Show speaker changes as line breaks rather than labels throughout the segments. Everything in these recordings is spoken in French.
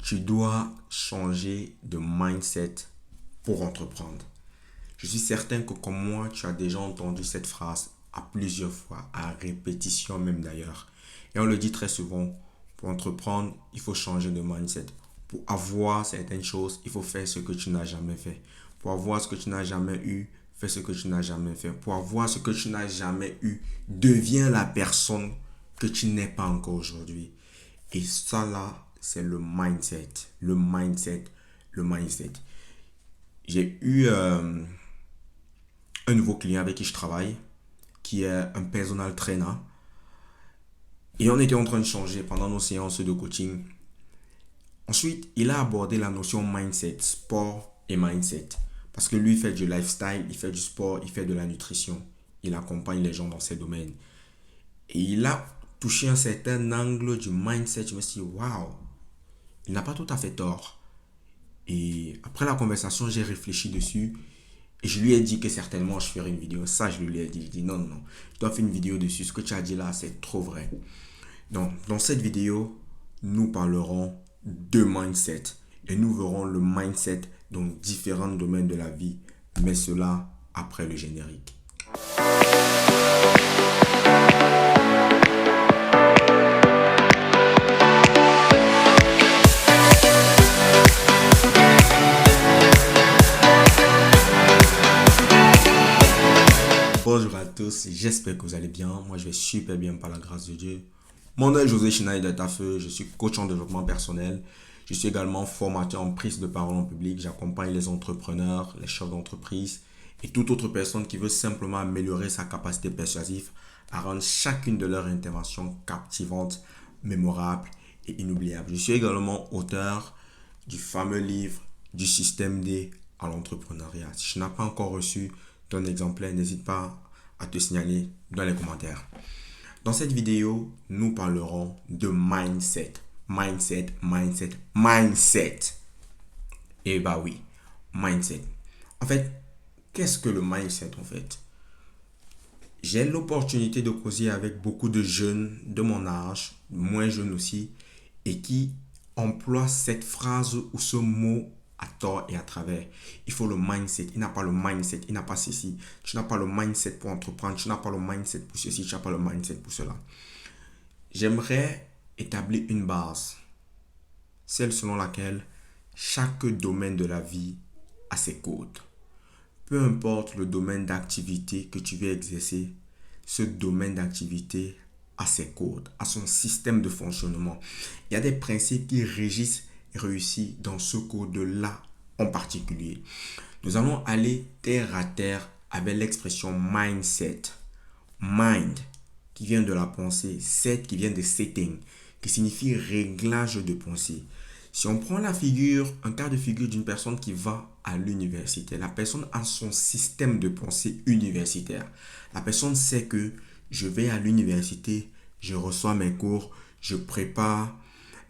Tu dois changer de mindset pour entreprendre. Je suis certain que comme moi, tu as déjà entendu cette phrase à plusieurs fois, à répétition même d'ailleurs. Et on le dit très souvent, pour entreprendre, il faut changer de mindset. Pour avoir certaines choses, il faut faire ce que tu n'as jamais fait. Pour avoir ce que tu n'as jamais eu, fais ce que tu n'as jamais fait. Pour avoir ce que tu n'as jamais eu, deviens la personne que tu n'es pas encore aujourd'hui. Et ça là, c'est le mindset. Le mindset. Le mindset. J'ai eu un nouveau client avec qui je travaille, qui est un personal trainer. Et on était en train de changer pendant nos séances de coaching. Ensuite, il a abordé la notion mindset, sport et mindset. Parce que lui, il fait du lifestyle, il fait du sport, il fait de la nutrition. Il accompagne les gens dans ces domaines. Et il a touché un certain angle du mindset. Je me suis dit, waouh, il n'a pas tout à fait tort. Et après la conversation, j'ai réfléchi dessus. Et je lui ai dit que certainement je ferai une vidéo. Ça, je lui ai dit. Je dis non, non, non. Je dois faire une vidéo dessus. Ce que tu as dit là, c'est trop vrai. Donc, dans cette vidéo, nous parlerons de mindset. Et nous verrons le mindset dans différents domaines de la vie. Mais cela après le générique. Bonjour à tous, j'espère que vous allez bien. Moi, je vais super bien par la grâce de Dieu. Mon nom est José Schneider Tafeu, je suis coach en développement personnel. Je suis également formateur en prise de parole en public. J'accompagne les entrepreneurs, les chefs d'entreprise et toute autre personne qui veut simplement améliorer sa capacité persuasive à rendre chacune de leurs interventions captivantes, mémorables et inoubliables. Je suis également auteur du fameux livre du système D à l'entrepreneuriat. Si tu n'as pas encore reçu ton exemplaire, n'hésite pas à te signaler dans les commentaires. Dans cette vidéo, nous parlerons de mindset. Mindset, mindset, mindset. Et bah oui, mindset. En fait, qu'est-ce que le mindset en fait? J'ai l'opportunité de causer avec beaucoup de jeunes de mon âge, moins jeunes aussi, et qui emploient cette phrase ou ce mot à tort et à travers. Il faut le mindset. Il n'a pas le mindset. Il n'a pas ceci. Tu n'as pas le mindset pour entreprendre. Tu n'as pas le mindset pour ceci. Tu n'as pas le mindset pour cela. J'aimerais établir une base. Celle selon laquelle chaque domaine de la vie a ses codes. Peu importe le domaine d'activité que tu veux exercer, ce domaine d'activité a ses codes, a son système de fonctionnement. Il y a des principes qui régissent et réussissent dans ce code-là en particulier. Nous allons aller terre à terre avec l'expression mindset. Mind, qui vient de la pensée, set, qui vient de setting, qui signifie réglage de pensée. Si on prend un cas de figure d'une personne qui va à l'université, la personne a son système de pensée universitaire. La personne sait que je vais à l'université, je reçois mes cours, je prépare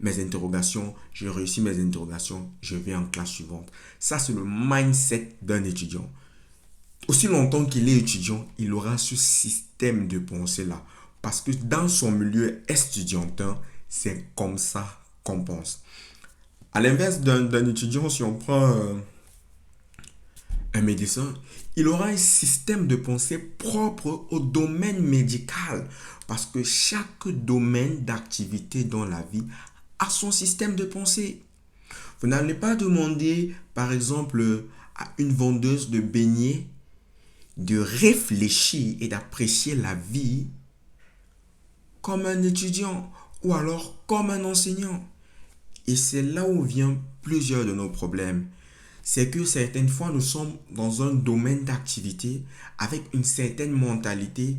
mes interrogations, je réussis mes interrogations, je vais en classe suivante. Ça, c'est le mindset d'un étudiant. Aussi longtemps qu'il est étudiant, il aura ce système de pensée-là. Parce que dans son milieu estudiantin, c'est comme ça qu'on pense. À l'inverse d'un étudiant, si on prend un médecin, il aura un système de pensée propre au domaine médical. Parce que chaque domaine d'activité dans la vie a son système de pensée. Vous n'allez pas demander, par exemple, à une vendeuse de beignets de réfléchir et d'apprécier la vie comme un étudiant ou alors comme un enseignant. Et c'est là où viennent plusieurs de nos problèmes. C'est que certaines fois, nous sommes dans un domaine d'activité avec une certaine mentalité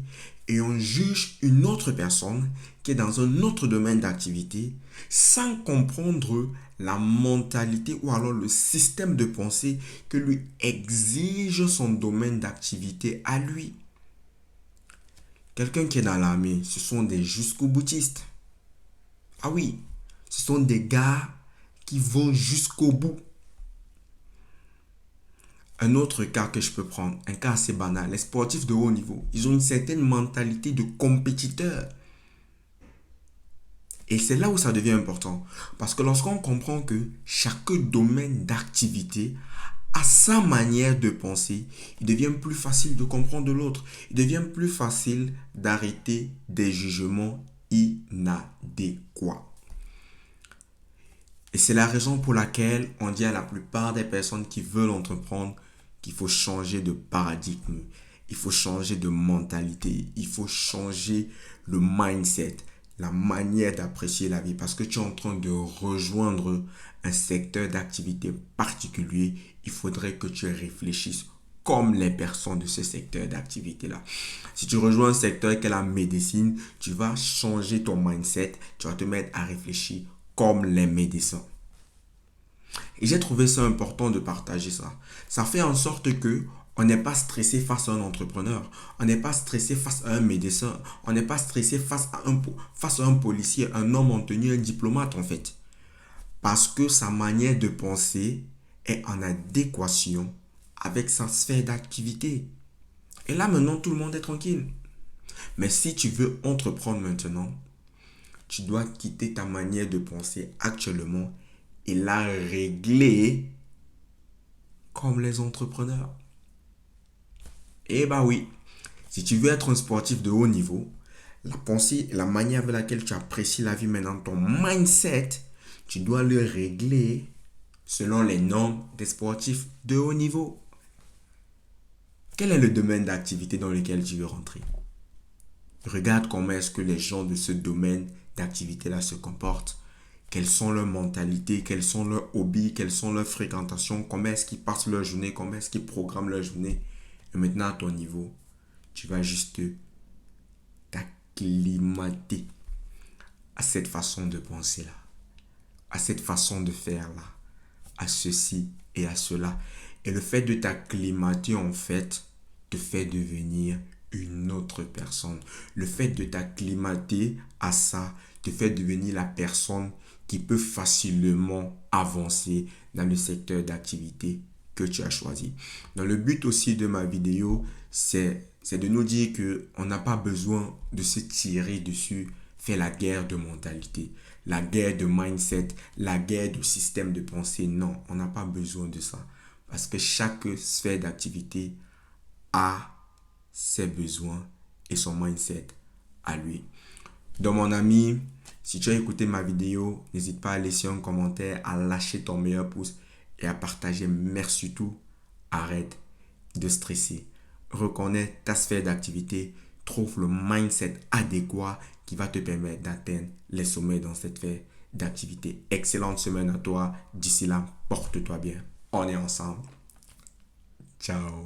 et on juge une autre personne qui est dans un autre domaine d'activité sans comprendre la mentalité ou alors le système de pensée que lui exige son domaine d'activité à lui. Quelqu'un qui est dans l'armée, ce sont des jusqu'au boutistes. Ah oui, ce sont des gars qui vont jusqu'au bout. Un autre cas que je peux prendre, un cas assez banal, les sportifs de haut niveau, ils ont une certaine mentalité de compétiteur. Et c'est là où ça devient important. Parce que lorsqu'on comprend que chaque domaine d'activité a sa manière de penser, il devient plus facile de comprendre l'autre. Il devient plus facile d'arrêter des jugements inadéquats. Et c'est la raison pour laquelle on dit à la plupart des personnes qui veulent entreprendre qu'il faut changer de paradigme, il faut changer de mentalité, il faut changer le mindset, la manière d'apprécier la vie. Parce que tu es en train de rejoindre un secteur d'activité particulier, il faudrait que tu réfléchisses comme les personnes de ce secteur d'activité-là. Si tu rejoins un secteur qui est la médecine, tu vas changer ton mindset, tu vas te mettre à réfléchir comme les médecins. Et j'ai trouvé ça important de partager ça. Ça fait en sorte que on n'est pas stressé face à un entrepreneur. On n'est pas stressé face à un médecin. On n'est pas stressé face à un policier, un homme en tenue, un diplomate en fait. Parce que sa manière de penser est en adéquation avec sa sphère d'activité. Et là maintenant, tout le monde est tranquille. Mais si tu veux entreprendre maintenant, tu dois quitter ta manière de penser actuellement et la régler comme les entrepreneurs. Eh bah oui, si tu veux être un sportif de haut niveau, la pensée et la manière avec laquelle tu apprécies la vie maintenant, ton mindset, tu dois le régler selon les normes des sportifs de haut niveau. Quel est le domaine d'activité dans lequel tu veux rentrer? Regarde comment est-ce que les gens de ce domaine d'activité-là se comportent. Quelles sont leurs mentalités, quels sont leurs hobbies, quelles sont leurs fréquentations, comment est-ce qu'ils passent leur journée, comment est-ce qu'ils programment leur journée. Et maintenant, à ton niveau, tu vas juste t'acclimater à cette façon de penser-là, à cette façon de faire-là, à ceci et à cela. Et le fait de t'acclimater, en fait, te fait devenir une autre personne. Le fait de t'acclimater à ça te fait devenir la personne qui peut facilement avancer dans le secteur d'activité que tu as choisi. Donc le but aussi de ma vidéo, c'est de nous dire qu'on n'a pas besoin de se tirer dessus, faire la guerre de mentalité, la guerre de mindset, la guerre de système de pensée. Non, on n'a pas besoin de ça. Parce que chaque sphère d'activité a ses besoins et son mindset à lui. Donc mon ami, si tu as écouté ma vidéo, n'hésite pas à laisser un commentaire, à lâcher ton meilleur pouce et à partager. Mais surtout, arrête de stresser. Reconnais ta sphère d'activité, trouve le mindset adéquat qui va te permettre d'atteindre les sommets dans cette sphère d'activité. Excellente semaine à toi. D'ici là, porte-toi bien. On est ensemble. Ciao.